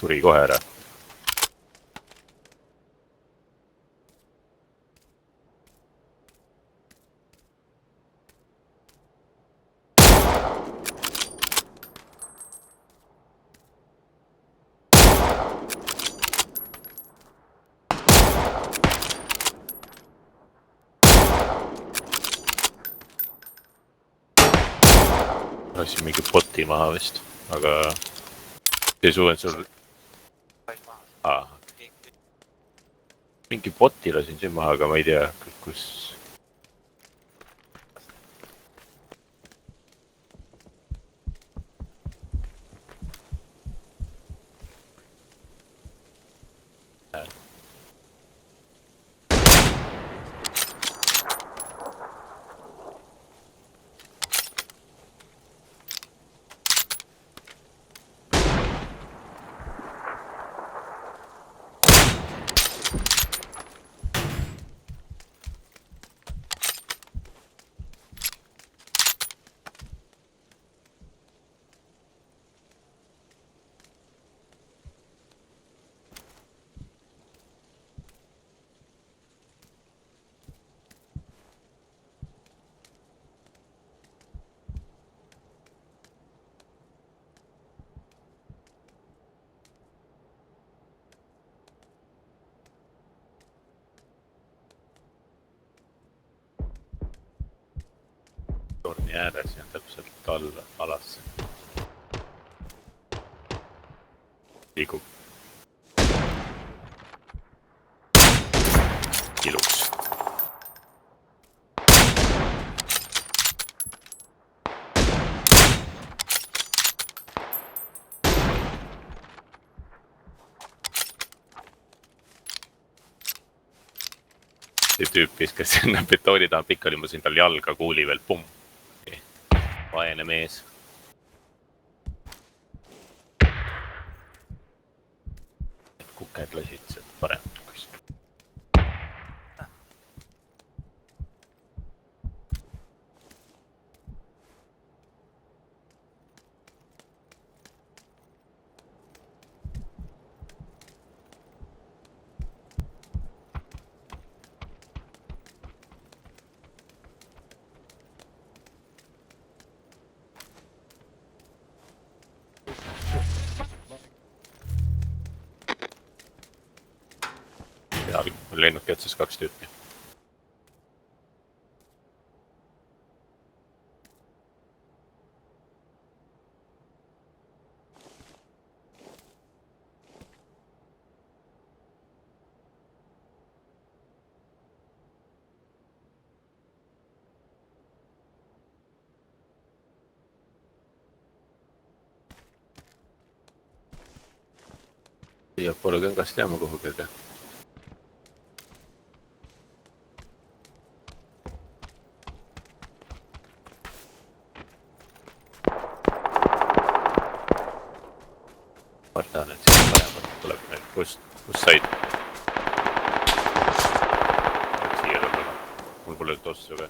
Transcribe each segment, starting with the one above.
suri kohe ära. Lasin mingi boti maha vist, aga ei suunud sul... Mingi boti lasin siin maha, aga ma ei tea, kus... torni ääres ja täpselt alla alasse. Liigub. Ilus. See tüüp viskas sinna betooni taha pikka, oli ma siin tal jalga kuuli veel pumm. Vaene mees. Kuked lasid sealt paremalt kuskil. On lennuk jätses 2 tüüpi. Ja pole kõngast jääma kuhugi, aga... Vartaan, et siin paremalt tuleb meil. Kus said? Siia lõpuna. Mul pole tossu ka.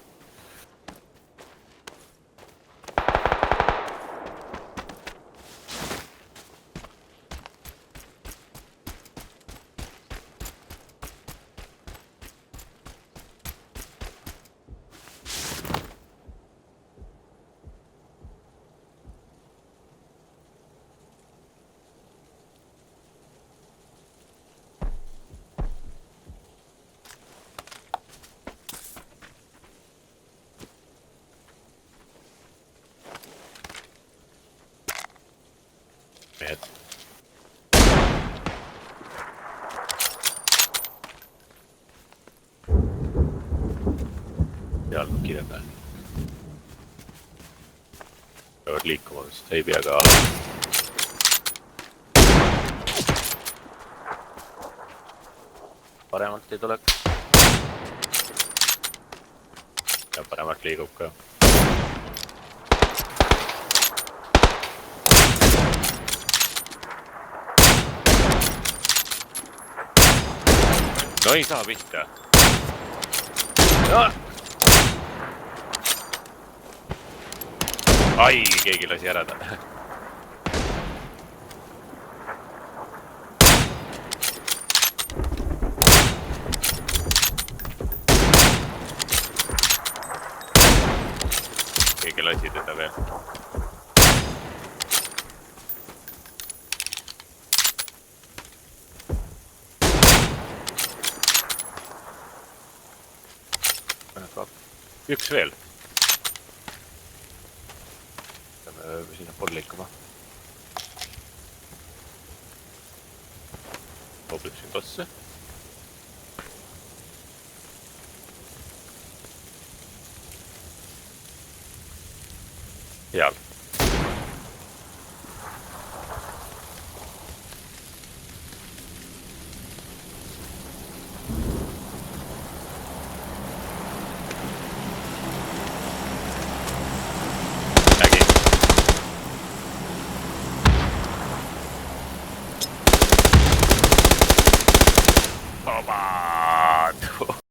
Mehed. Seal on kirja peal. Peavad liikuma, sest ei pea ka ala. Paremalt ei tule. Ja paremalt liigub ka. No ei saa pihta. Ai, keegi lasi ära ta. Üks veel. Peame sinna poole liikuma. Toobib siin tosse. Heal.